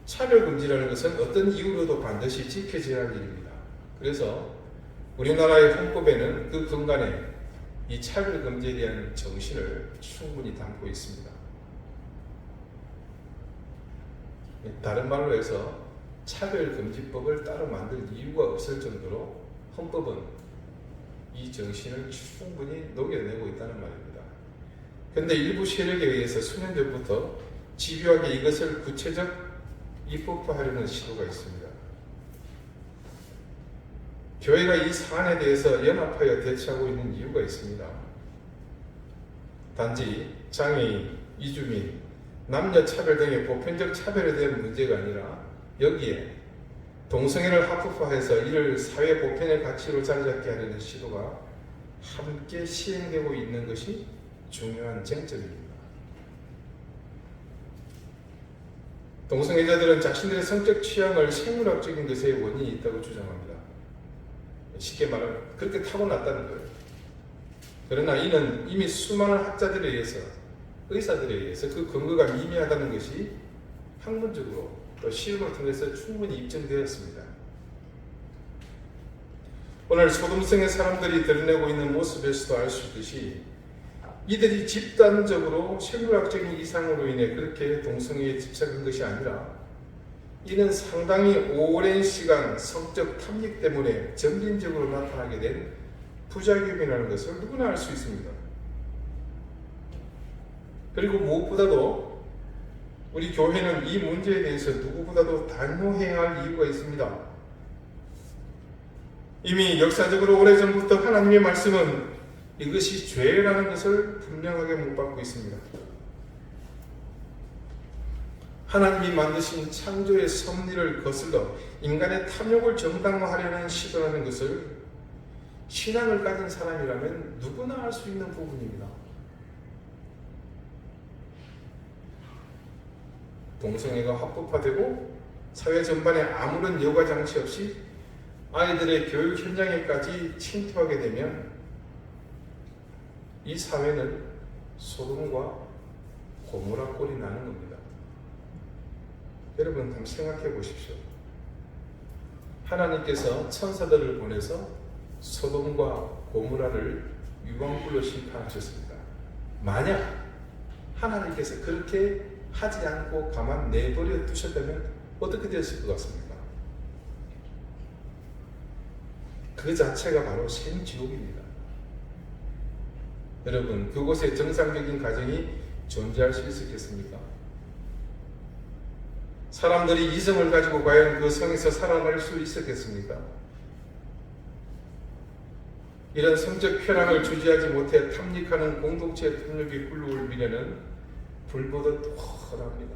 차별금지라는 것은 어떤 이유로도 반드시 지켜져야 할 일입니다. 그래서 우리나라의 헌법에는 그 근간에 이 차별금지에 대한 정신을 충분히 담고 있습니다. 다른 말로 해서 차별금지법을 따로 만들 이유가 없을 정도로 헌법은 이 정신을 충분히 녹여내고 있다는 말입니다. 그런데 일부 세력에 의해서 수년 전부터 집요하게 이것을 구체적 입법화하려는 시도가 있습니다. 교회가 이 사안에 대해서 연합하여 대처하고 있는 이유가 있습니다. 단지 장애인, 이주민, 남녀 차별 등의 보편적 차별에 대한 문제가 아니라 여기에 동성애를 합법화해서 이를 사회 보편의 가치로 자리잡게 하려는 시도가 함께 시행되고 있는 것이 중요한 쟁점입니다. 동성애자들은 자신들의 성적 취향을 생물학적인 것에 원인이 있다고 주장합니다. 쉽게 말하면 그렇게 타고났다는 거예요. 그러나 이는 이미 수많은 학자들에 의해서, 의사들에 의해서 그 근거가 미미하다는 것이 학문적으로 또 실험을 통해서 충분히 입증되었습니다. 오늘 소돔성의 사람들이 드러내고 있는 모습에서도 알 수 있듯이 이들이 집단적으로 생물학적인 이상으로 인해 그렇게 동성애에 집착한 것이 아니라 이는 상당히 오랜 시간 성적 탐닉 때문에 점진적으로 나타나게 된 부작용이라는 것을 누구나 알 수 있습니다. 그리고 무엇보다도 우리 교회는 이 문제에 대해서 누구보다도 단호해야 할 이유가 있습니다. 이미 역사적으로 오래전부터 하나님의 말씀은 이것이 죄라는 것을 분명하게 못 받고 있습니다. 하나님이 만드신 창조의 섭리를 거슬러 인간의 탐욕을 정당화하려는 시도라는 것을 신앙을 가진 사람이라면 누구나 알 수 있는 부분입니다. 동성애가 합법화되고 사회 전반에 아무런 여과 장치 없이 아이들의 교육 현장에까지 침투하게 되면 이 사회는 소돔과 고모라 꼴이 나는 겁니다. 여러분 한번 생각해 보십시오. 하나님께서 천사들을 보내서 소돔과 고모라를 유황불로 심판하셨습니다. 만약 하나님께서 그렇게 하지 않고 가만 내버려 두셨다면 어떻게 되었을 것 같습니까? 그 자체가 바로 생지옥입니다. 여러분, 그곳에 정상적인 가정이 존재할 수 있었겠습니까? 사람들이 이성을 가지고 과연 그 성에서 살아날 수 있었겠습니까? 이런 성적 쾌락을 주지하지 못해 탐닉하는 공동체 탐욕의 굴욕을 미래는 불보듯 훤합니다.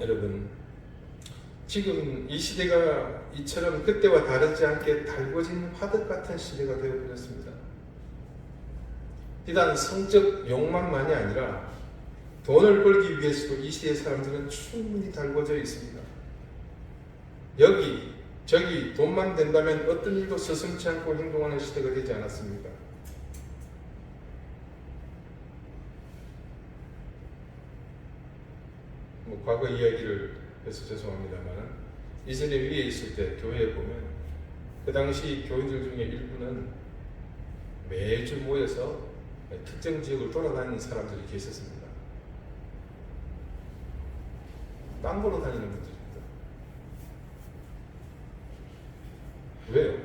여러분, 지금 이 시대가 이처럼 그때와 다르지 않게 달궈진 화덕 같은 시대가 되어버렸습니다. 비단 성적 욕망만이 아니라 돈을 벌기 위해서도 이 시대의 사람들은 충분히 달궈져 있습니다. 여기 저기 돈만 된다면 어떤 일도 서슴지 않고 행동하는 시대가 되지 않았습니까? 과거 이야기를 해서 죄송합니다만 이전에 위에 있을 때 교회에 보면 그 당시 교인들 중에 일부는 매주 모여서 특정 지역을 돌아다니는 사람들이 계셨습니다. 땅 보러 다니는 분들입니다. 왜요?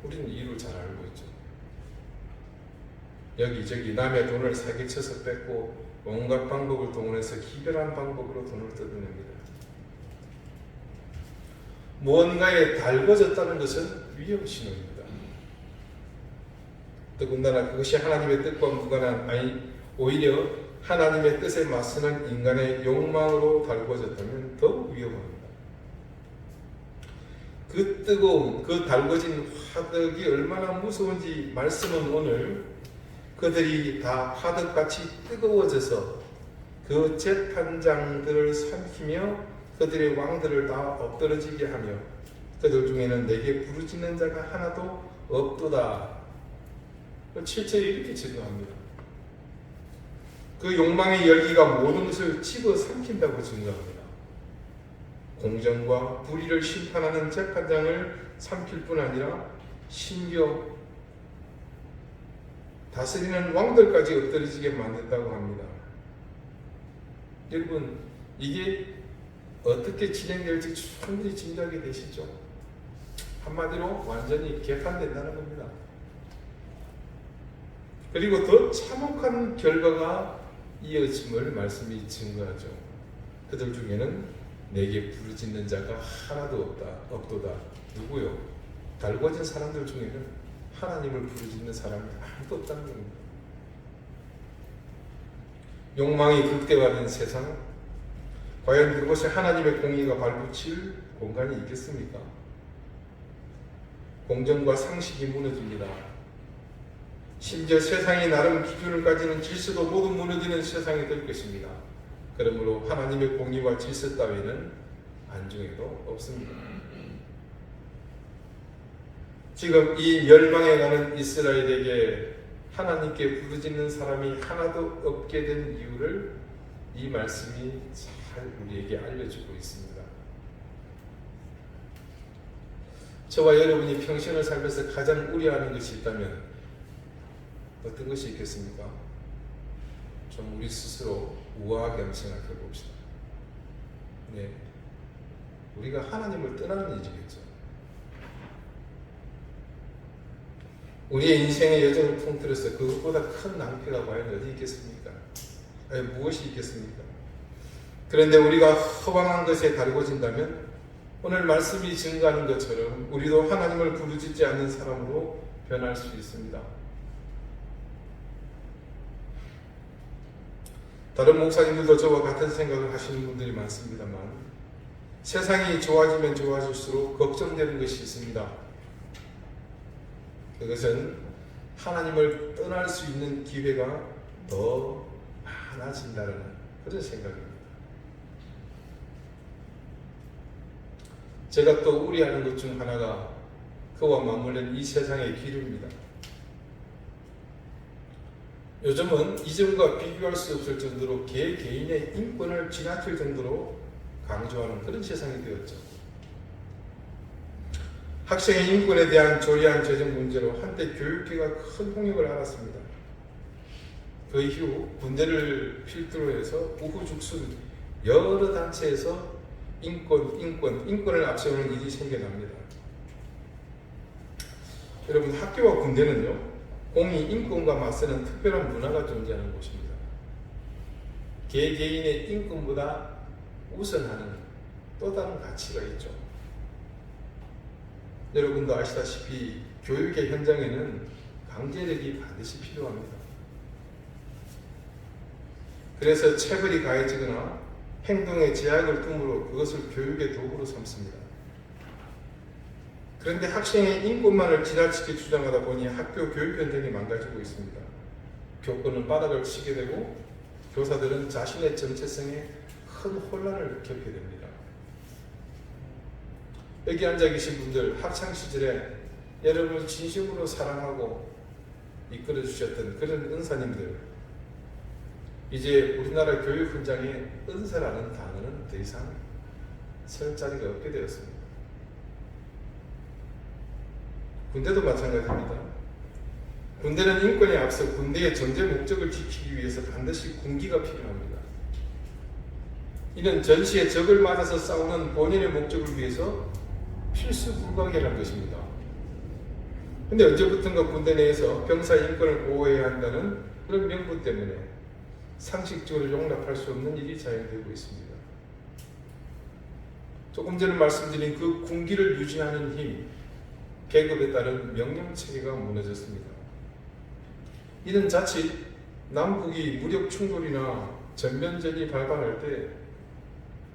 우리는 이유를 잘 알고 있죠. 여기저기 남의 돈을 사기쳐서 뺏고 온갖 방법을 동원해서 기별한 방법으로 돈을 뜯어냅니다. 무언가에 달궈졌다는 것은 위험 신호입니다. 더군다나 그것이 하나님의 뜻과 무관한, 아니 오히려 하나님의 뜻에 맞서는 인간의 욕망으로 달궈졌다면 더욱 위험합니다. 그 뜨거운, 그 달궈진 화덕이 얼마나 무서운지 말씀은 오늘 그들이 다 화덕같이 뜨거워져서 그 재판장들을 삼키며 그들의 왕들을 다 엎드러지게 하며 그들 중에는 내게 부르짖는 자가 하나도 없도다. 7절에 이렇게 증거합니다. 그 욕망의 열기가 모든 것을 집어삼킨다고 증거합니다. 공정과 불의를 심판하는 재판장을 삼킬 뿐 아니라 심지어 다스리는 왕들까지 엎드러지게 만든다고 합니다. 여러분, 이게 어떻게 진행될지 충분히 짐작이 되시죠? 한마디로 완전히 개판된다는 겁니다. 그리고 더 참혹한 결과가 이어짐을 말씀이 증거하죠. 그들 중에는 내게 부르짖는 자가 하나도 없도다. 누구요? 달궈진 사람들 중에는 하나님을 부르짖는 사람이 아무도 없다는 겁니다. 욕망이 극대화된 세상, 과연 그곳에 하나님의 공의가 발붙일 공간이 있겠습니까? 공정과 상식이 무너집니다. 심지어 세상이 나름 기준을 가지는 질서도 모두 무너지는 세상이 될 것입니다. 그러므로 하나님의 공의와 질서 따위는 안중에도 없습니다. 지금 이 멸망해 가는 이스라엘에게 하나님께 부르짖는 사람이 하나도 없게 된 이유를 이 말씀이 잘 우리에게 알려주고 있습니다. 저와 여러분이 평생을 살면서 가장 우려하는 것이 있다면 어떤 것이 있겠습니까? 좀 우리 스스로 우아하게 한번 생각해 봅시다. 네, 우리가 하나님을 떠나는 일이겠죠. 우리의 인생의 여정을 통틀어서 그것보다 큰 낭패가 과연 어디 있겠습니까? 아니, 무엇이 있겠습니까? 그런데 우리가 허망한 것에 달궈진다면 오늘 말씀이 증거하는 것처럼 우리도 하나님을 부르짖지 않는 사람으로 변할 수 있습니다. 다른 목사님들도 저와 같은 생각을 하시는 분들이 많습니다만 세상이 좋아지면 좋아질수록 걱정되는 것이 있습니다. 그것은 하나님을 떠날 수 있는 기회가 더 많아진다는 그런 생각입니다. 제가 또 우려하는 것 중 하나가 그와 맞물린 이 세상의 기류입니다. 요즘은 이전과 비교할 수 없을 정도로 개개인의 인권을 지나칠 정도로 강조하는 그런 세상이 되었죠. 학생의 인권에 대한 조리한 재정 문제로 한때 교육계가 큰 홍역을 알았습니다. 그 이후 군대를 필두로 해서 우후죽순 여러 단체에서 인권을 앞세우는 일이 생겨납니다. 여러분, 학교와 군대는요, 공의 인권과 맞서는 특별한 문화가 존재하는 곳입니다. 개개인의 인권보다 우선하는 또 다른 가치가 있죠. 여러분도 아시다시피 교육의 현장에는 강제력이 반드시 필요합니다. 그래서 체벌이 가해지거나 행동에 제약을 둠으로 그것을 교육의 도구로 삼습니다. 그런데 학생의 인권만을 지나치게 주장하다 보니 학교 교육 현장이 망가지고 있습니다. 교권은 바닥을 치게 되고 교사들은 자신의 정체성에 큰 혼란을 겪게 됩니다. 여기 앉아 계신 분들, 학창시절에 여러분을 진심으로 사랑하고 이끌어 주셨던 그런 은사님들, 이제 우리나라 교육 현장에 은사라는 단어는 더 이상 쓸 자리가 없게 되었습니다. 군대도 마찬가지입니다. 군대는 인권에 앞서 군대의 전제 목적을 지키기 위해서 반드시 군기가 필요합니다. 이는 전시에 적을 맞아서 싸우는 본인의 목적을 위해서 필수 불가결한 것입니다. 그런데 언제부턴가 군대 내에서 병사 인권을 보호해야 한다는 그런 명분 때문에 상식적으로 용납할 수 없는 일이 자행되고 있습니다. 조금 전에 말씀드린 그 군기를 유지하는 힘, 계급에 따른 명령체계가 무너졌습니다. 이는 자칫 남북이 무력 충돌이나 전면전이 발발할 때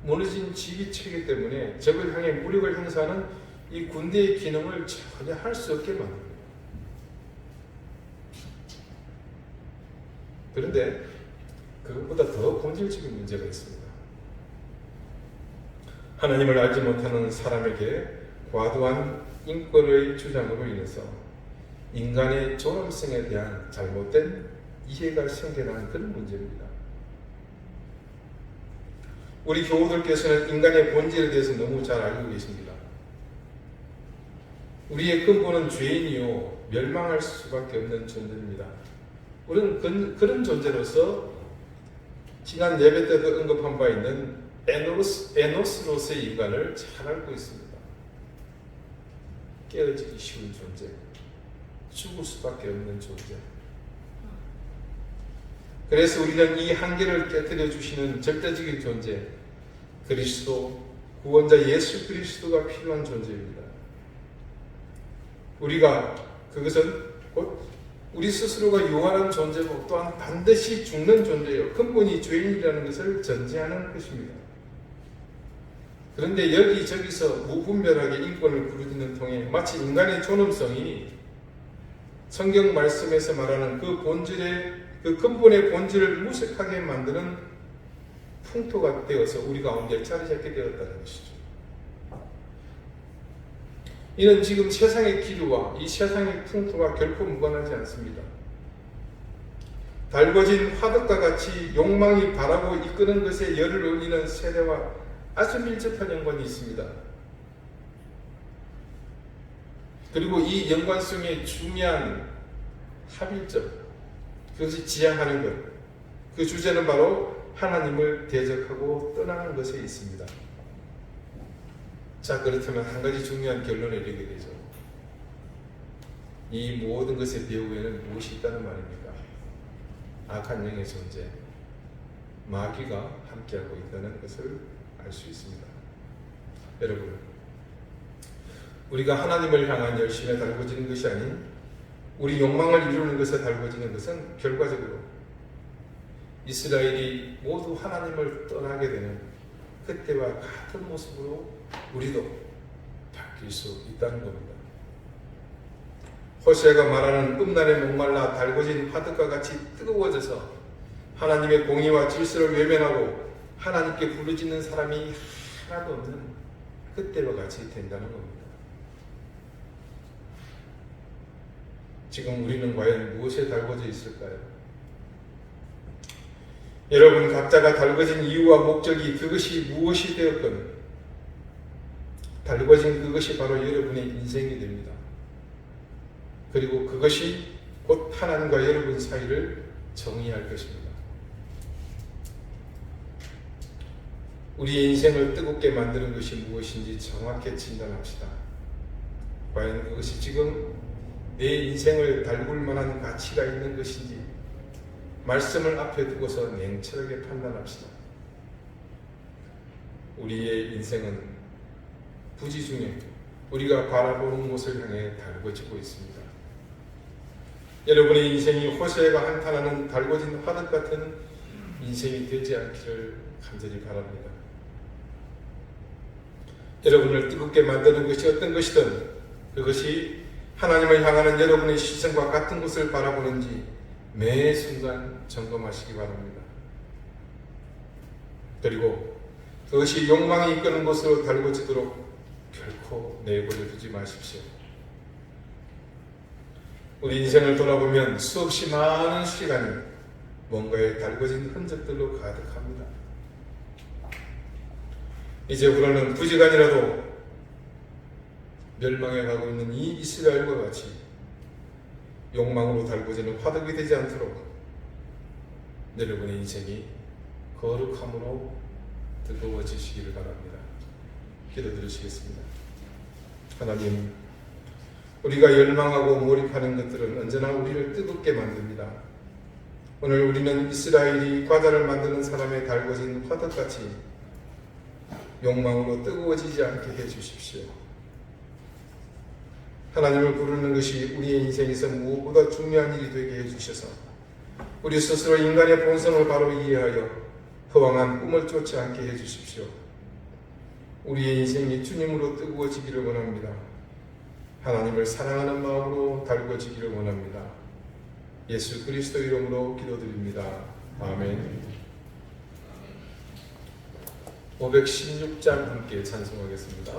무너진 지휘체계 때문에 적을 향해 무력을 행사하는 이 군대의 기능을 전혀 할 수 없게 만듭니다. 그런데 그것보다 더 본질적인 문제가 있습니다. 하나님을 알지 못하는 사람에게 과도한 인권의 주장으로 인해서 인간의 존엄성에 대한 잘못된 이해가 생겨나는 그런 문제입니다. 우리 교우들께서는 인간의 본질에 대해서 너무 잘 알고 계십니다. 우리의 근본은 죄인이요 멸망할 수밖에 없는 존재입니다. 우리는 그런 존재로서 지난 예배 때도 언급한 바 있는 에노스로서의 인간을 잘 알고 있습니다. 깨어지기 쉬운 존재, 죽을 수밖에 없는 존재. 그래서 우리는 이 한계를 깨뜨려 주시는 절대적인 존재, 그리스도 구원자 예수 그리스도가 필요한 존재입니다. 우리가 그것은 곧 우리 스스로가 유한한 존재고 또한 반드시 죽는 존재요. 근본이 죄인이라는 것을 전제하는 것입니다. 그런데 여기저기서 무분별하게 인권을 부르짖는 통해 마치 인간의 존엄성이 성경 말씀에서 말하는 그 본질의 그 근본의 본질을 무색하게 만드는 풍토가 되어서 우리 가운데 자리 잡게 되었다는 것이죠. 이는 지금 세상의 기류와 이 세상의 풍토가 결코 무관하지 않습니다. 달궈진 화덕과 같이 욕망이 바라고 이끄는 것에 열을 올리는 세대와 아주 밀접한 연관이 있습니다. 그리고 이 연관성의 중요한 합일점, 그것이 지향하는 것, 그 주제는 바로 하나님을 대적하고 떠나는 것에 있습니다. 자, 그렇다면 한 가지 중요한 결론에 이르게 되죠. 이 모든 것의 배후에는 무엇이 있다는 말입니까? 악한 영의 존재, 마귀가 함께하고 있다는 것을 알 수 있습니다. 여러분, 우리가 하나님을 향한 열심에 달궈지는 것이 아닌 우리 욕망을 이루는 것에 달궈지는 것은 결과적으로 이스라엘이 모두 하나님을 떠나게 되는 그때와 같은 모습으로 우리도 바뀔 수 있다는 겁니다. 호세아가 말하는 음란에 목말라 달궈진 화덕과 같이 뜨거워져서 하나님의 공의와 질서를 외면하고 하나님께 부르짖는 사람이 하나도 없는 그때와 같이 된다는 겁니다. 지금 우리는 과연 무엇에 달궈져 있을까요? 여러분 각자가 달궈진 이유와 목적이 그것이 무엇이 되었건 달궈진 그것이 바로 여러분의 인생이 됩니다. 그리고 그것이 곧 하나님과 여러분 사이를 정의할 것입니다. 우리의 인생을 뜨겁게 만드는 것이 무엇인지 정확히 진단합시다. 과연 그것이 지금 내 인생을 달굴 만한 가치가 있는 것인지 말씀을 앞에 두고서 냉철하게 판단합시다. 우리의 인생은 부지 중에 우리가 바라보는 곳을 향해 달궈지고 있습니다. 여러분의 인생이 호세아가 한탄하는 달궈진 화덕 같은 인생이 되지 않기를 간절히 바랍니다. 여러분을 뜨겁게 만드는 것이 어떤 것이든 그것이 하나님을 향하는 여러분의 시선과 같은 것을 바라보는지 매 순간 점검하시기 바랍니다. 그리고 그것이 욕망이 이끄는 것으로 달궈지도록 결코 내버려 두지 마십시오. 우리 인생을 돌아보면 수없이 많은 시간이 뭔가에 달궈진 흔적들로 가득합니다. 이제부터는 부지간이라도 멸망해 가고 있는 이 이스라엘과 같이 욕망으로 달궈지는 화덕이 되지 않도록 여러분의 인생이 거룩함으로 뜨거워지시기를 바랍니다. 기도드리시겠습니다. 하나님, 우리가 열망하고 몰입하는 것들은 언제나 우리를 뜨겁게 만듭니다. 오늘 우리는 이스라엘이 과자를 만드는 사람의 달궈진 화덕같이 욕망으로 뜨거워지지 않게 해주십시오. 하나님을 부르는 것이 우리의 인생에서 무엇보다 중요한 일이 되게 해주셔서 우리 스스로 인간의 본성을 바로 이해하여 허황한 꿈을 쫓지 않게 해주십시오. 우리의 인생이 주님으로 뜨거워지기를 원합니다. 하나님을 사랑하는 마음으로 달궈지기를 원합니다. 예수 그리스도 이름으로 기도드립니다. 아멘. 516장 함께 찬송하겠습니다.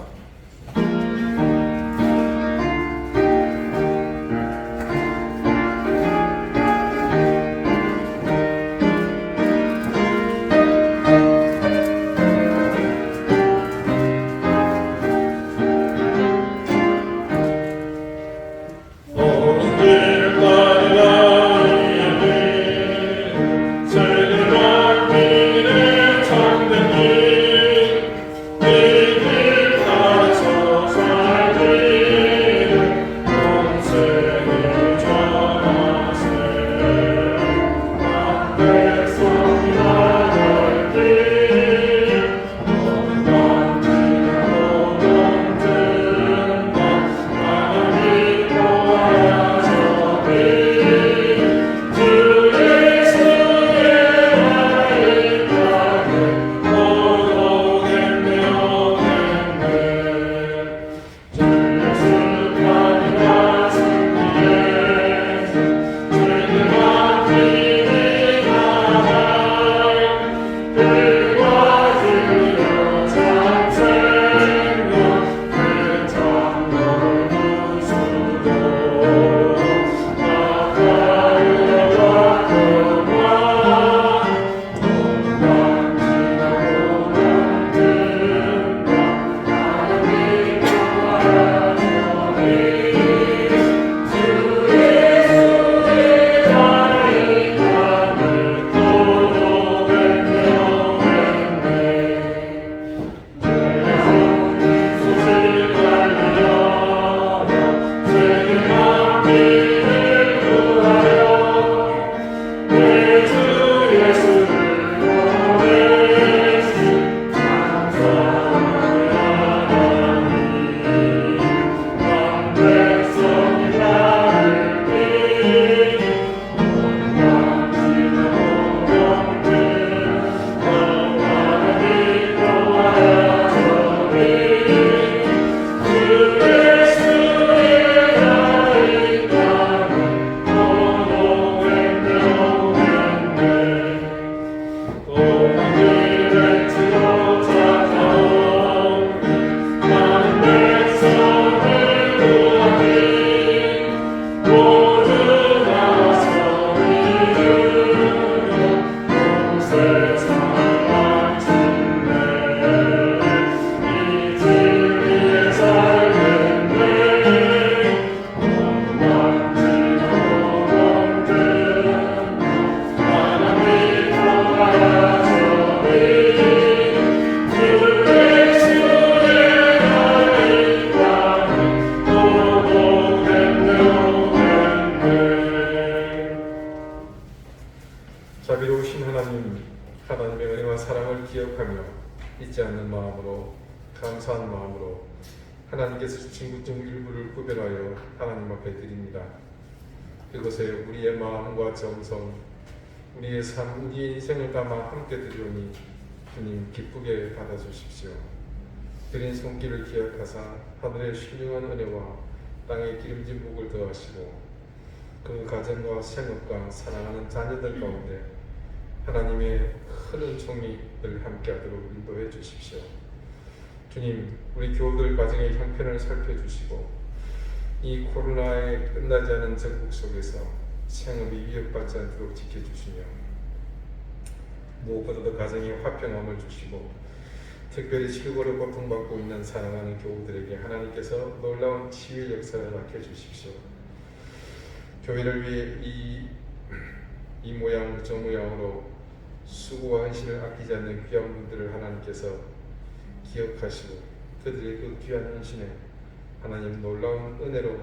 늘 가서 살 마음으로 감사한 마음으로 하나님께서 주신 것 중 일부를 구별하여 하나님 앞에 드립니다. 그것에 우리의 마음과 정성, 우리의 삶, 우리의 인생을 담아 함께 드리오니 주님 기쁘게 받아주십시오. 드린 손길을 기억하사 하늘의 신령한 은혜와 땅의 기름진 복을 더하시고 그 가정과 생업과 사랑하는 자녀들 가운데 하나님의 큰 은총이 늘 함께하도록 인도해 주십시오. 주님, 우리 교우들 가정의 형편을 살펴주시고 이 코로나에 끝나지 않은 전국 속에서 생업이 위협받지 않도록 지켜주시며 무엇보다도 가정의 화평함을 주시고 특별히 실고로 고통받고 있는 사랑하는 교우들에게 하나님께서 놀라운 치유의 역사를 맡겨주십시오. 교회를 위해 이 모양 저 모양으로 수고와 헌신을 아끼지 않는 귀한 분들을 하나님께서 기억하시고 그들의 그 귀한 헌신에 하나님 놀라운 은혜로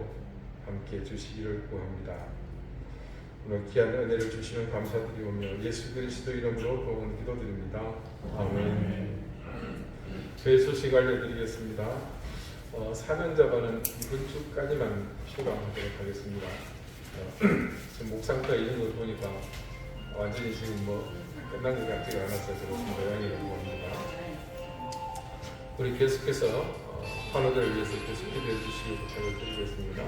함께 주시기를 구합니다. 오늘 귀한 은혜를 주시면 감사드리오며 예수 그리스도 이름으로 도움 기도드립니다. 아멘. 교회 소식 알려드리겠습니다. 사명자반은 이번 주까지만 휴강하도록 하겠습니다. 지금 목상터 이런 걸 보니까 완전히 지금 끝난 것 같지가 않아서 그렇습니다. 모양이 궁금합니다. 우리 계속해서 환우들을 위해서 계속 기도해 주시기 부탁을 드리겠습니다.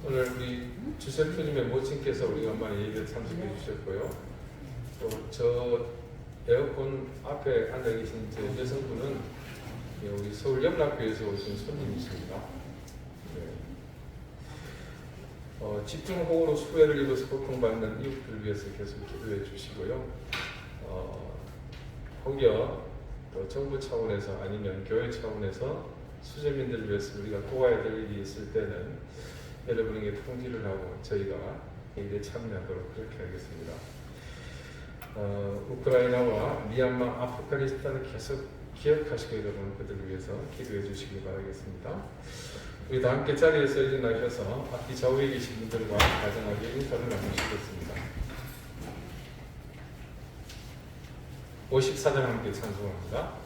오늘 우리 주세프님의 모친께서 우리가 많이 예배에 참석해 주셨고요. 또 저 에어컨 앞에 앉아 계신 제 여성분은 우리 서울 영락교에서 오신 손님이십니다. 네. 집중호우로 수해를 입어서 고통받는 이웃들을 위해서 계속 기도해 주시고요. 혹여 또 정부 차원에서 아니면 교회 차원에서 수재민들을 위해서 우리가 도와야 될 일이 있을 때는 여러분에게 통지를 하고 저희가 일에 참여하도록 그렇게 하겠습니다. 우크라이나와 미얀마, 아프가니스탄을 계속 기억하시고 여러분 그들을 위해서 기도해 주시기 바라겠습니다. 우리 다 함께 자리에서 일어나셔서 앞뒤 좌우에 계신 분들과 다정하게 인사를 나누시겠습니다. 54절 함께 찬송합니다.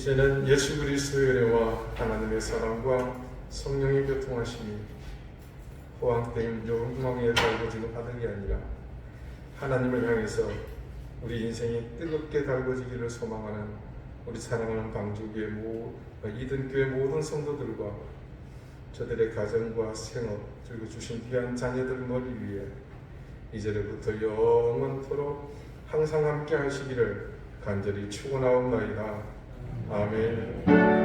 이제는 예수 그리스도의 은혜와 하나님의 사랑과 성령의 교통하심이 호황된 영광에 달궈지는 아들이 아니라 하나님을 향해서 우리 인생이 뜨겁게 달궈지기를 소망하는 우리 사랑하는 방주교회 이든교회 모든 성도들과 저들의 가정과 생업 그리고 주신 귀한 자녀들 머리 위에 이제부터 영원토록 항상 함께 하시기를 간절히 축원하옵나이다. 아멘.